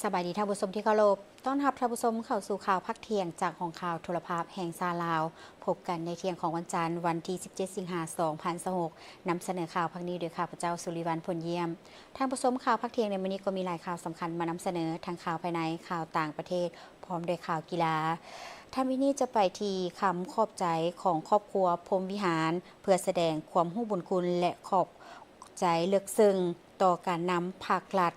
สบายดีท่านผู้ชมที่เคารพต้อนรับท่านผู้ชมเข้าสู่ข่าวพักเที่ยงจากของข่าวโทรภาพแห่งซาลาวพบกันในเที่ยงของวันจันทร์วันที่ 17 สิงหาคม 2026นำเสนอข่าวพักนี้โดยข้าพเจ้าสุริวัลย์ พลเยี่ยมท่านผู้ชมข่าวพักเที่ยงในวันนี้ก็มีหลายข่าวสำคัญมานำเสนอทั้งข่าวภายในข่าวต่างประเทศพร้อมด้วยข่าวกีฬาท่านวินี่จะไปที่คำขอบใจของครอบครัวพรหมวิหารเพื่อแสดงความรู้บุญคุณและขอบใจเลือกซึ้งต่อการนำภาครัฐ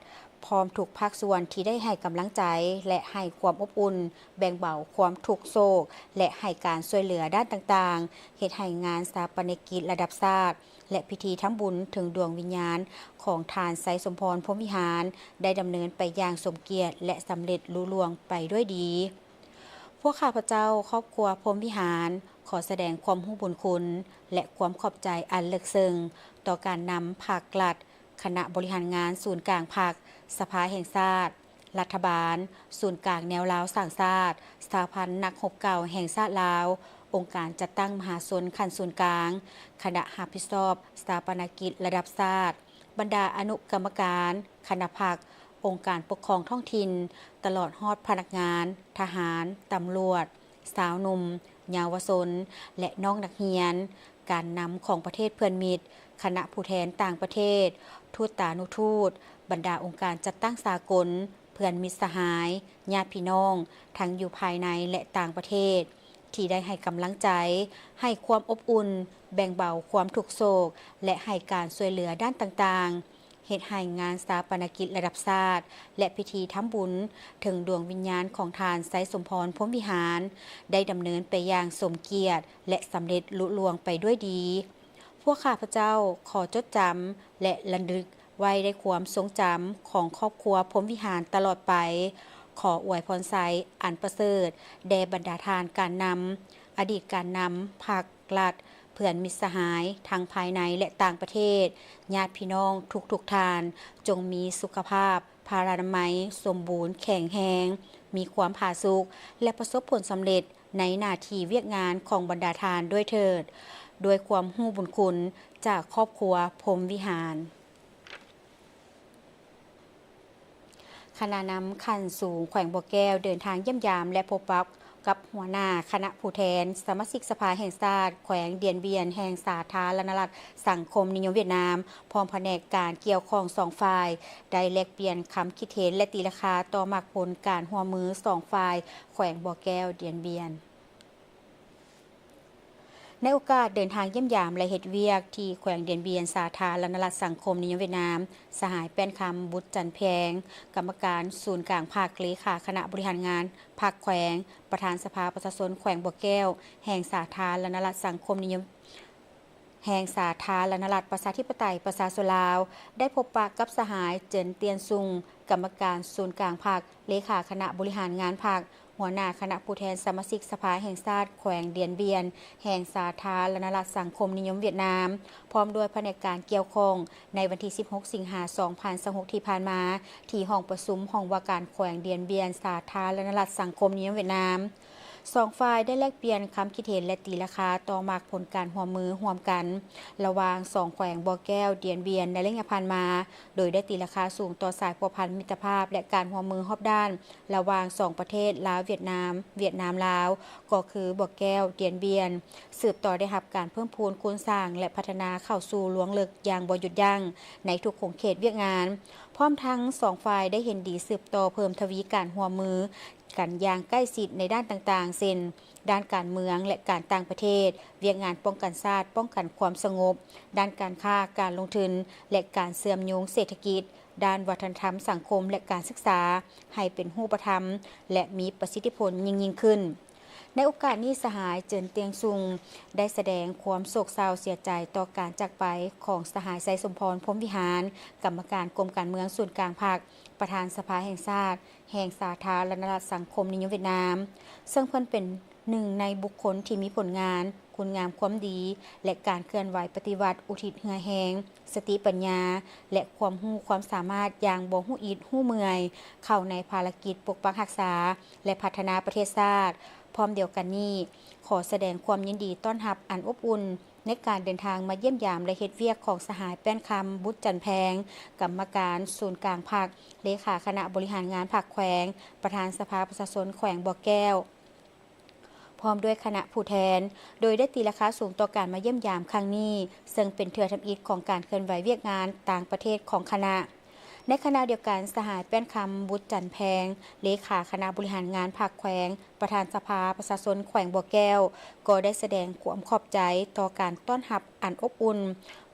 พร้อมทุกภาคส่วนที่ได้ให้กำลังใจและให้ความอบอุ่นแบ่งเบาความทุกข์โศกและให้การช่วยเหลือด้านต่างๆเฮ็ดให้งานสถาปนกิจระดับชาติและพิธีทำบุญถึงดวงวิญญาณของทานไสสมพรพรหมวิหารได้ดำเนินไปอย่างสมเกียรติและสำเร็จลุล่วงไปด้วยดีพวกข้าพเจ้าครอบครัวพรหมวิหารขอแสดงความรู้บุญคุณและความขอบใจอันลึกซึ้งต่อการนำภาครัฐคณะบริหารงานศูนย์กลางภาคสภาแห่งชาติรัฐบาลศูนย์กลางแนวลาวสร้างชาติสถาพันธ์นักรบเก่าแห่งชาติลาวองค์การจัดตั้งมหาชนขั้นศูนย์กลางคณะรับผิดชอบสถาปนกิจระดับชาติบรรดาอนุกรรมการคณะพรรคองค์การปกครองท้องถิ่นตลอดฮอดพนักงานทหารตำรวจสาวหนุ่มเยาวชนและน้องนักเรียนการนำของประเทศเพื่อนมิตรคณะผู้แทนต่างประเทศทูตตานุทูตบรรดาองค์การจัดตั้งสากลเพื่อนมิตรสหายญาติพี่น้องทั้งอยู่ภายในและต่างประเทศที่ได้ให้กำลังใจให้ความอบอุ่นแบ่งเบาความทุกโศกและให้การช่วยเหลือด้านต่างๆเฮ็ดให้งานสถาปนกิจระดับชาติและพิธีทำบุญถึงดวงวิญญาณของทานไสสมพรพรหมวิหารได้ดำเนินไปอย่างสมเกียรติและสำเร็จลุล่วงไปด้วยดีพวกข้าพเจ้าขอจดจำและระลึกไว้ในความทรงจำของครอบครัวพรหมวิหารตลอดไปขออวยพรไสอันประเสริฐแด่บรรดาทานการนำอดีตการนำภาครัฐเพื่อนมิตรสหายทั้งภายในและต่างประเทศญาติพี่น้องทุกทานจงมีสุขภาพพลานามัยสมบูรณ์แข็งแรงมีความผาสุกและประสบผลสำเร็จในหน้าที่เวียกงานของบรรดาทานด้วยเถิดด้วยความรู้บุญคุณจากครอบครัวพรหมวิหารคณะนำขั้นสูงแขวงบ่อแก้วเดินทางเยี่ยมยามและพบปะกับหัวหน้าคณะผู้แทนสมาชิกสภาแห่งชาติแขวงเดียนเบียนแห่งสาธารณรัฐสังคมนิยมเวียดนามพร้อมแผนกการเกี่ยวข้องสองฝ่ายได้แลกเปลี่ยนคำคิดเห็นและตีราคาต่อมากผลการร่วมมือสองฝ่ายแขวงบ่อแก้วเดียนเบียนในโอกาสเดินทางเยี่ยมยามและเฮ็ดเวียกที่แขวงเดียนเบียนสาธารณรัฐสังคมนิยมเวียดนามสหายแป้นคำบุตรจันแพงกรรมการศูนย์กลางภาคเลขาคณะบริหารงานภาคแขวงประธานสภาประชาชนแขวงบ่อแก้วแห่งสาธารณรัฐสังคมนิยมแห่งสาธารณรัฐประชาธิปไตยประชาชนลาวได้พบปะกับสหายเจินเตียนซุงกรรมการศูนย์กลางภาคเลขาคณะบริหารงานภาคหัวหน้าคณะผู้แทนสมาชิกสภาแห่งชาติแขวงเดียนเบียนแห่งสาธารณรัฐสังคมนิยมเวียดนามพร้อมด้วยแผนกการเกี่ยวข้องในวันที่ 16 สิงหาคม 2026 ที่ผ่านมาที่ห้องประชุมห้องว่าการแขวงเดียนเบียนสาธารณรัฐสังคมนิยมเวียดนามสองฝ่ายได้แลกเปลี่ยนคำคิดเห็นและตีราคาต่อมากผลการร่วมมือร่วมกันระหว่างสองแขวงบ่อแก้วเดียนเบียนในระยะผ่านมาโดยได้ตีราคาสูงต่อสายพัวพันมิตรภาพและการร่วมมือรอบด้านระหว่างสองประเทศลาวเวียดนามลาวก็คือบ่อแก้วเดียนเบียนสืบต่อได้รับการเพิ่มพูนคูณสร้างและพัฒนาเข้าสู่ล้วงลึกอย่างบ่หยุดยั้งในทุกขงเขตเวียกงานพร้อมทั้งสองฝ่ายได้เห็นดีสืบต่อเพิ่มทวีการร่วมมือกันอย่างใกล้ชิดในด้านต่างๆเช่นด้านการเมืองและการต่างประเทศเวียกงานป้องกันชาติป้องกันความสงบด้านการค้าการลงทุนและการเชื่อมโยงเศรษฐกิจด้านวัฒนธรรมสังคมและการศึกษาให้เป็นรูปธรรมและมีประสิทธิผลยิ่งขึ้นในโอกาสนี้สหายเจินเตียงซุงได้แสดงความโศกเศร้าเสียใจต่อการจากไปของสหายไสสมพรพรหมวิหารกรรมการกรมการเมืองศูนย์กลางภาคประธานสภาแห่งชาติแห่งสาธารณรัฐสังคมนิยมเวียดนามซึ่งเพิ่นเป็นหนึ่งในบุคคลที่มีผลงานคุณงามความดีและการเคลื่อนไหวปฏิวัติอุทิศเหือแหงสติปัญญาและความรู้ความสามารถอย่างบ่ฮู้อิดฮู้เมื่อยเข้าในภารกิจปกปักรักษาและพัฒนาประเทศชาติพร้อมเดียวกันนี้ขอแสดงความยินดีต้อนรับอันอบอุ่น ในการเดินทางมาเยี่ยมยามและเฮ็ดเวียกของสหายแป้นคำบุตรจันแพงกรรมการศูนย์กลางภาคเลขาคณะบริหารงานภาคแขวงประธานสภาประชาชนแขวงบ่อแก้วพร้อมด้วยคณะผู้แทนโดยได้ตีราคาสูงต่อการมาเยี่ยมยามครั้งนี้ซึ่งเป็นเทื่อทำอิฐของการเคลื่อนไหวเวียกงานต่างประเทศของคณะในขณะเดียวกันสหายแป้นคำบุตรจันแพงเลขาคณะบริหารงานภาคแขวงประธานสภาประชาชนแขวงบ่อแก้วก็ได้แสดงความขอบใจต่อการต้อนรับอันอบอุ่น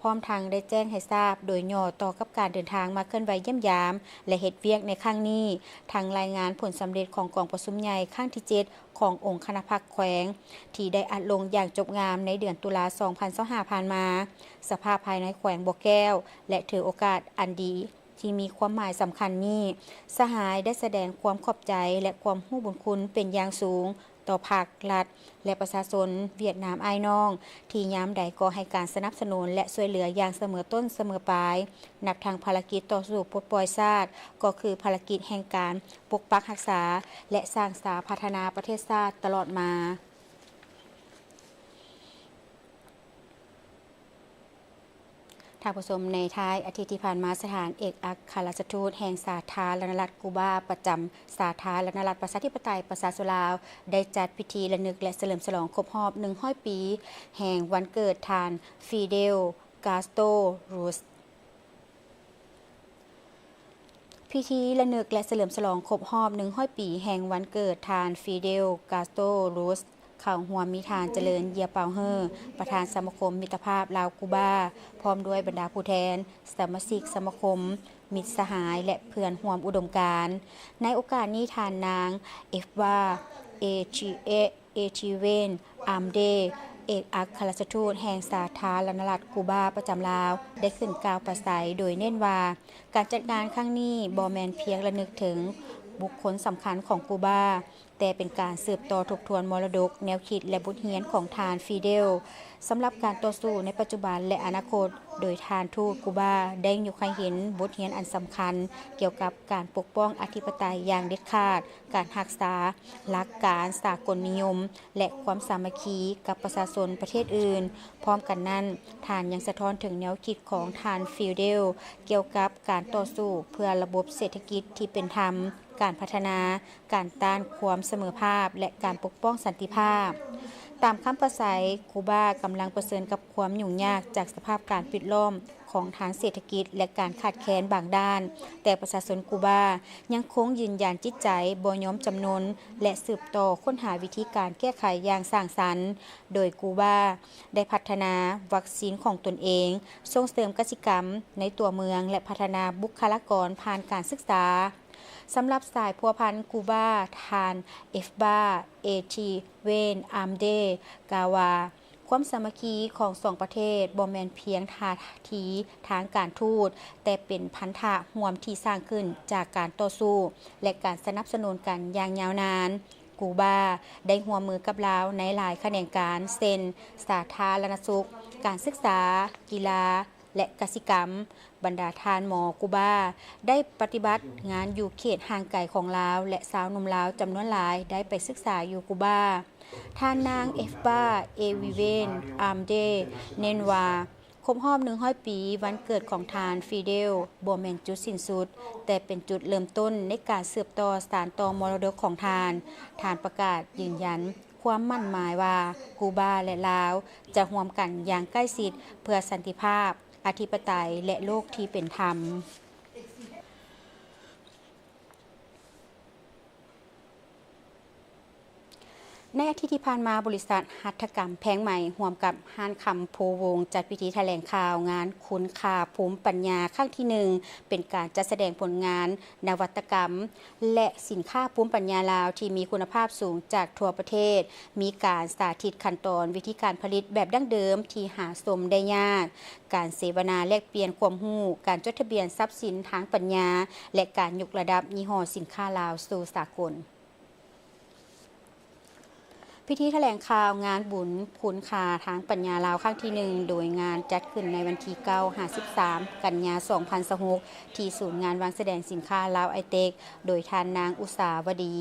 พร้อมทางได้แจ้งให้ทราบโดยย่อต่อกับการเดินทางมาเคลื่อนไหวเยี่ยมยามและเฮ็ดเวียกในครั้งนี้ทางรายงานผลสำเร็จของกองประชุมใหญ่ครั้งที่7ขององค์คณะพรรคแขวงที่ได้อัดลงอย่างจบงามในเดือนตุลาคม 2025 ผ่านมาสภาพภายในแขวงบ่อแก้วและถือโอกาสอันดีที่มีความหมายสำคัญนี้สหายได้แสดงความขอบใจและความรู้บุญคุณเป็นอย่างสูงต่อภาครัฐและประชาชนเวียดนามอ้ายน้องที่ยามใดก็ให้การสนับสนุนและช่วยเหลืออย่างเสมอต้นเสมอปลายนับทางภารกิจต่อสู้ปลดปล่อยชาติก็คือภารกิจแห่งการปกปักรักษาและสร้างสาพัฒนาประเทศชาติตลอดมาทางผู้ชมในท้ายอาทิตย์ที่ผ่านมาสถานเอกอัครราชทูตแห่งสาธารณรัฐกูบาประจำสาธารณรัฐประชาธิปไตยประชาชนลาวได้จัดพิธีระลึกและเฉลิมฉลองครบรอบ100 ปีแห่งวันเกิดทานฟิเดลกาสโตรูสพิธีระลึกและเฉลิมฉลองครบรอบ100 ปีแห่งวันเกิดทานฟิเดลกาสโตรูสเข้าร่วมมีทานเจริญเยียเปาเฮอประธานสมาคมมิตรภาพลาวกูบาพร้อมด้วยบรรดาผู้แทนสมาชิกสมาคมมิตรสหายและเพื่อนร่วมอุดมการณ์ในโอกาสนี้ทานนางเอฟวาเอทีเวนอัมเดเอกอัครราชทูตแห่งสาธารณรัฐกูบาประจำลาวได้ขึ้นกล่าวปราศัยโดยเน้นว่าการจัดงานครั้งนี้บ่แม่นเพียงระลึกถึงบุคคลสำคัญของกูบาแต่เป็นการสืบต่อทบทวนมรดกแนวคิดและบทเรียนของทานฟิเดลสำหรับการต่อสู้ในปัจจุบันและอนาคตโดยทานทูตกูบาได้ยกให้เห็นบทเรียนอันสำคัญเกี่ยวกับการปกป้องอธิปไตยอย่างเด็ดขาดการรักษาหลักการสากลนิยมและความสามัคคีกับประชาชนประเทศอื่นพร้อมกันนั้นทานยังสะท้อนถึงแนวคิดของทานฟิเดลเกี่ยวกับการต่อสู้เพื่อระบบเศรษฐกิจที่เป็นธรรมการพัฒนาการต้านความเสมอภาพและการปกป้องสันติภาพตามคำปราศัยกูบากำลังเผชิญกับความยุ่งยากจากสภาพการปิดล้อมของทางเศรษฐกิจและการขาดแคลนบางด้านแต่ประชาชนกูบายังคงยืนยันจิตใจบ่ยอมจำนนและสืบต่อค้นหาวิธีการแก้ไขอย่างสร้างสรรค์โดยกูบาได้พัฒนาวัคซีนของตนเองส่งเสริมกสิกรรมในตัวเมืองและพัฒนาบุคลากรผ่านการศึกษาสำหรับสายพัวพันกูบาทานเอฟบาเอทีเวนอัมเดกาวาความสามัคคีของสองประเทศบ่แม่นเพียงท่าทีทางการทูตแต่เป็นพันธะร่วมที่สร้างขึ้นจากการต่อสู้และการสนับสนุนกันอย่างยาวนานกูบาได้ร่วมมือกับลาวในหลายแขนงการเช่นสาธารณสุขการศึกษากีฬาและกสิกรรมบรรดาทานหมอกูบาได้ปฏิบัติงานอยู่เขตห่างไกลของลาวและสาวหนุ่มลาวจำนวนหลายได้ไปศึกษาอยู่กูบาทานนางเอฟบาเอวิเวนอัมเดเนนวาครบรอบ100 ปีวันเกิดของทานฟิเดลบ่แม่นจุดสิ้นสุดแต่เป็นจุดเริ่มต้นในการสืบต่อสานต่อมรดกของทานประกาศยืนยันความมั่นหมายว่ากูบาและลาวจะร่วมกันอย่างใกล้ชิดเพื่อสันติภาพอธิปไตยและโลกที่เป็นธรรมในอาทิตย์ที่ผ่านมาบริษัทหัตถกรรมแพงใหม่ร่วมกับห้านคำโพวงจัดพิธีแถลงข่าวงานคุณค่าภูมิปัญญาครั้งที่1เป็นการจัดแสดงผลงานนวัตกรรมและสินค้าภูมิปัญญาลาวที่มีคุณภาพสูงจากทั่วประเทศมีการสาธิตขั้นตอนวิธีการผลิตแบบดั้งเดิมที่หาชมได้ยากการเสวนาแลกเปลี่ยนความรู้การจดทะเบียนทรัพย์สินทางปัญญาและการยกระดับยี่ห้อสินค้าลาวสู่สากลพิธีแถลงข่าวงานบุญคุณค่าทางปัญญาลาวครั้งที่1โดยงานจัดขึ้นในวันที่9-53 กันยายน 2026ที่ศูนย์งานวางแสดงสินค้าลาวไอเต็กโดยทานนางอุษาวดี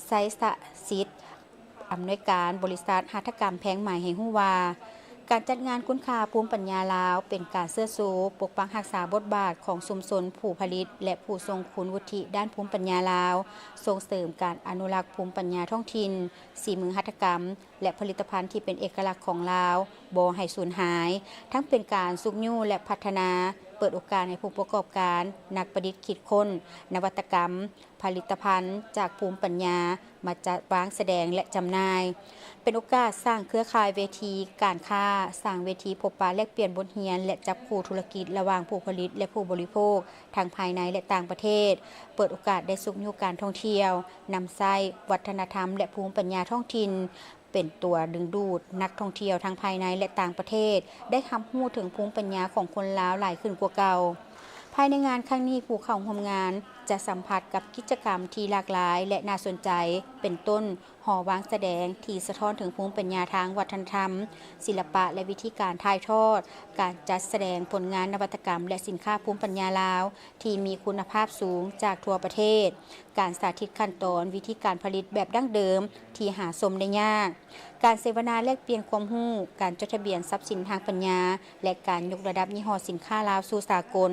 ไซสสิทธิ์อำนวยการบริษัทหัตถกรรมแพงใหม่ให้ฮู้ว่า การจัดงานคุณค่าภูมิปัญญาลาวเป็นการเสื้อสูปกปักรักษาบทบาทของชุมชนผู้ผลิตและผู้ทรงคุณวุฒิด้านภูมิปัญญาลาวส่งเสริมการอนุรักษ์ภูมิปัญญาท้องถิ่นฝีมือหัตถกรรมและผลิตภัณฑ์ที่เป็นเอกลักษณ์ของลาวบ่ให้สูญหายทั้งเป็นการสุกยู่และพัฒนาเปิดโอกาสให้ผู้ประกอบการนักประดิษฐ์คิดค้นนวัตกรรมผลิตภัณฑ์จากภูมิปัญญามาจัดวางแสดงและจำหน่ายเป็นโอกาสสร้างเครือข่ายเวทีการค้าสร้างเวทีพบปะแลกเปลี่ยนบทเรียนและจับคู่ธุรกิจระหว่างผู้ผลิตและผู้บริโภคทั้งภายในและต่างประเทศเปิดโอกาสได้สุขอยู่การท่องเที่ยวนำไส้วัฒนธรรมและภูมิปัญญาท้องถิ่นเป็นตัวดึงดูดนักท่องเที่ยวทั้งภายในและต่างประเทศได้รับรู้ถึงภูมิปัญญาของคนลาวหลายขึ้นกว่าเก่าภายในงานครั้งนี้ผู้เข้าร่วมงานจะสัมผัสกับกิจกรรมที่หลากหลายและน่าสนใจเป็นต้นหอวางแสดงที่สะท้อนถึงภูมิปัญญาทางวัฒนธรรมศิลปะและวิธีการถ่ายทอดการจัดแสดงผลงานนวัตกรรมและสินค้าภูมิปัญญาลาวที่มีคุณภาพสูงจากทั่วประเทศการสาธิตขั้นตอนวิธีการผลิตแบบดั้งเดิมที่หาชมได้ยากการเสวนาแลกเปลี่ยนความรู้การจดทะเบียนทรัพย์สินทางปัญญาและการยกระดับยี่ห้อสินค้าลาวสู่สากล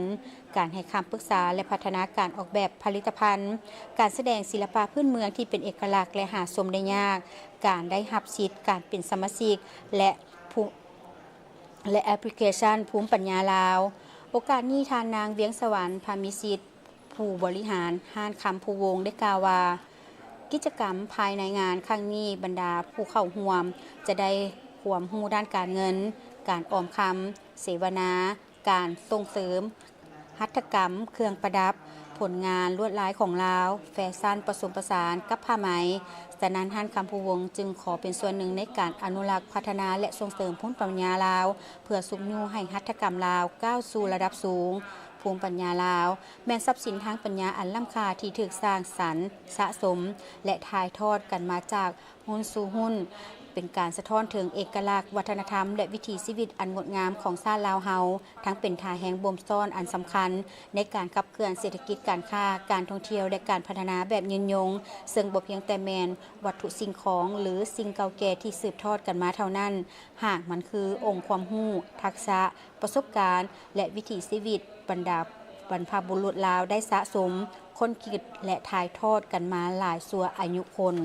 การให้คำปรึกษาและพัฒนาการออกแบบผลิตภัณฑ์การแสดงศิลปะพื้นเมืองที่เป็นเอกลักษณ์และหาชมได้ยากการได้รับสิทธิ์การเป็นสมาชิกและแอปพลิเคชันภูมิปัญญาลาวโอกาสนี้ทานนางเวียงสวรรค์พามิสิทธิ์ผู้บริหารห้านคำภูวงได้กล่าวว่ากิจกรรมภายในงานครั้งนี้บรรดาผู้เข้าร่วมจะได้ความรู้ด้านการเงินการออมคำเสวนาการส่งเสริมหัตถกรรมเครื่องประดับผลงานลวดลายของลาวแฟชั่นผสมผสานกับผ้าไหมฉะนั้นห้านคำภูวงจึงขอเป็นส่วนหนึ่งในการอนุรักษ์พัฒนาและส่งเสริมภูมิปัญญาลาวเพื่อสุขยู่ให้หัตถกรรมลาวก้าวสู่ระดับสูงภูมิปัญญาลาวแม่นทรัพย์สินทางปัญญาอันล้ำค่าที่ถูกสร้างสรรค์สะสมและถ่ายทอดกันมาจากหุ้นสู่หุ้นเป็นการสะท้อนถึงเอกลักษณ์วัฒนธรรมและวิถีชีวิตอันงดงามของชาติลาวเฮาทั้งเป็นท่าแห่งบ่มซ่อนอันสำคัญในการขับเคลื่อนเศรษฐกิจการค้าการท่องเที่ยวและการพัฒนาแบบยืนยงซึ่งบ่เพียงแต่แมนวัตถุสิ่งของหรือสิ่งเก่าแก่ที่สืบทอดกันมาเท่านั้นหากมันคือองค์ความรู้ทักษะประสบการณ์และวิถีชีวิตบรรพบุรุษลาวได้สะสมค้นคิดและถ่ายทอดกันมาหลายชั่วอายุคน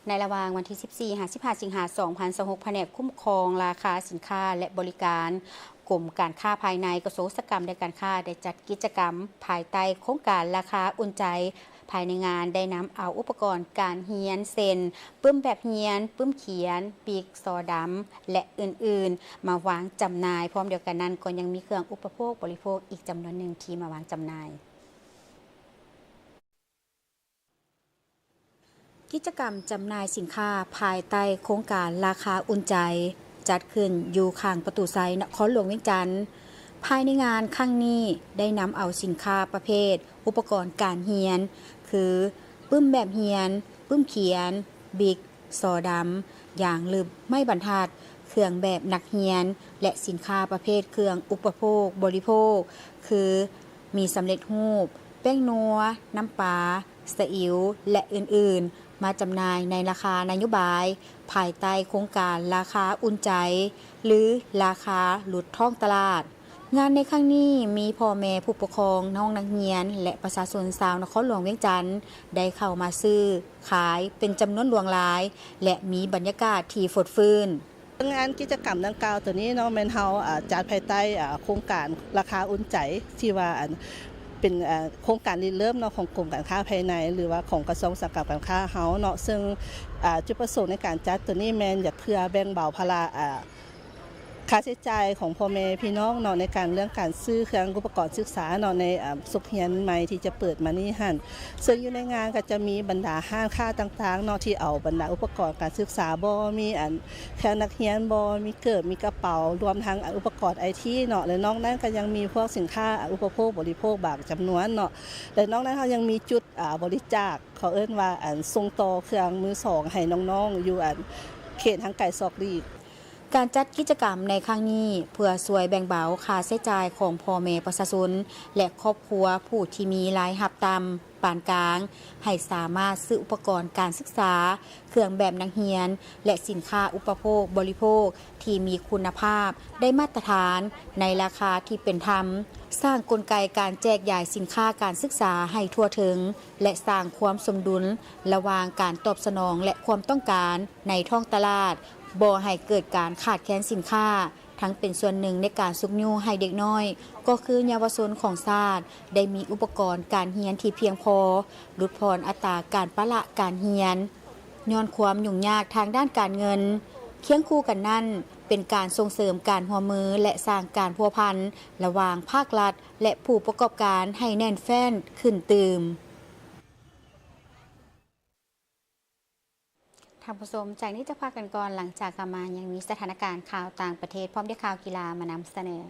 ในระหว่างวันที่ 14-15 สิงหาคม 2026 แผนกคุ้มครองราคาสินค้าและบริการกรมการค้าภายในกระทรวงอุตสาหกรรมและการค้าได้จัดกิจกรรมภายใต้โครงการราคาอุ่นใจภายในงานได้นำเอาอุปกรณ์การเฮียนเซ็นปึ้มแบบเฮียนปึ้มเขียนปีกซอดำและอื่นๆมาวางจำหน่ายพร้อมเดียวกันนั้นก็ยังมีเครื่องอุปโภคบริโภคอีกจำนวนหนึ่งที่มาวางจำหน่ายกิจกรรมจำหน่ายสินค้าภายใต้โครงการราคาอุ่นใจจัดขึ้นอยู่ข้างประตูไซนครหลวงเวียงจันทน์ภายในงานครั้งนี้ได้นำเอาสินค้าประเภทอุปกรณ์การเรียนคือปึ้มแบบเรียนปึ้มเขียนบิ๊กซอดำอย่างลึบไม้บรรทัดเครื่องแบบนักเรียนและสินค้าประเภทเครื่องอุปโภคบริโภคคือมีสำเร็จรูปแป้งนัวน้ำปลาซีอิ๊วและอื่นๆมาจำหน่ายในราคานโยบายภายใต้โครงการราคาอุ่นใจหรือราคาหลุดท้องตลาดงานในครั้งนี้มีพ่อแม่ผู้ปกครองน้องนักเรียนและประชาชนชาวนครหลวงเวียงจันทน์ได้เข้ามาซื้อขายเป็นจำนวนหลวงหลายและมีบรรยากาศที่ฟดฟื้นงานกิจกรรมดังกล่าวตัวนี้เนาะแม่นเฮาจัดภายใต้โครงการราคาอุ่นใจที่ว่าเป็นโครงการริเริ่มเนาะของกรมการค้าภายในหรือว่าของกระทรวงอุตสาหกรรมการค้าเฮาเนาะซึ่งจุดประสงค์ในการจัดตัวนี้แม่นอยากเพื่อแบ่งเบาภาระค่าใช้จ่ายของพ่อแม่พี่น้องเนาะในการเรื่องการซื้อเครื่องอุปกรณ์ศึกษาเนาะในสุขเฮียนใหม่ที่จะเปิดมานี่หั่นซึ่งอยู่ในงานก็จะมีบรรดาห้างค้าต่างๆเนาะที่เอาบรรดาอุปกรณ์การศึกษาบ่มีเครื่องนักเรียนบ่มีเกิบมีกระเป๋ารวมทั้งอุปกรณ์ IT เนาะและนอกนั้นก็ยังมีพวกสินค้าอุปโภคบริโภคบางจำนวนเนาะและนอกนั้นเฮายังมีจุดบริจาคเขาเอิ้นว่าส่งต่อเครื่องมือสองให้น้องๆอยู่เขตทางไกลซอกลีกการจัดกิจกรรมในครั้งนี้เพื่อช่วยแบ่งเบาค่าใช้จ่ายของพ่อแม่ประชาชนและครอบครัวผู้ที่มีรายรับต่ ปานกลางให้สามารถซื้ออุปกรณ์การศึกษาเครื่องแบบนักเรียนและสินค้าอุปโภคบริโภคที่มีคุณภาพได้มาตรฐานในราคาที่เป็นธรรมสร้างกลไกการแจกจ่ายสินค้าการศึกษาให้ทั่วถึงและสร้างความสมดุลระหว่างการตอบสนองและความต้องการในท้องตลาดบ่ให้เกิดการขาดแคลนสินค้าทั้งเป็นส่วนหนึ่งในการซุกยูให้เด็กน้อยก็คือเยาวชนของชาติได้มีอุปกรณ์การเรียนที่เพียงพอลดพรอัตราการปะละการเรียนย้อนความยุ่งยากทางด้านการเงินเคียงคู่กันนั่นเป็นการส่งเสริมการร่วมมือและสร้างการพัวพันระหว่างภาครัฐและผู้ประกอบการให้แน่นแฟ้นขึ้นตืมท่านผู้ชมจากนี้จะพากันก่อนหลังจากกลับมายังมีสถานการณ์ข่าวต่างประเทศพร้อมด้วยข่าวกีฬามานำเสนอ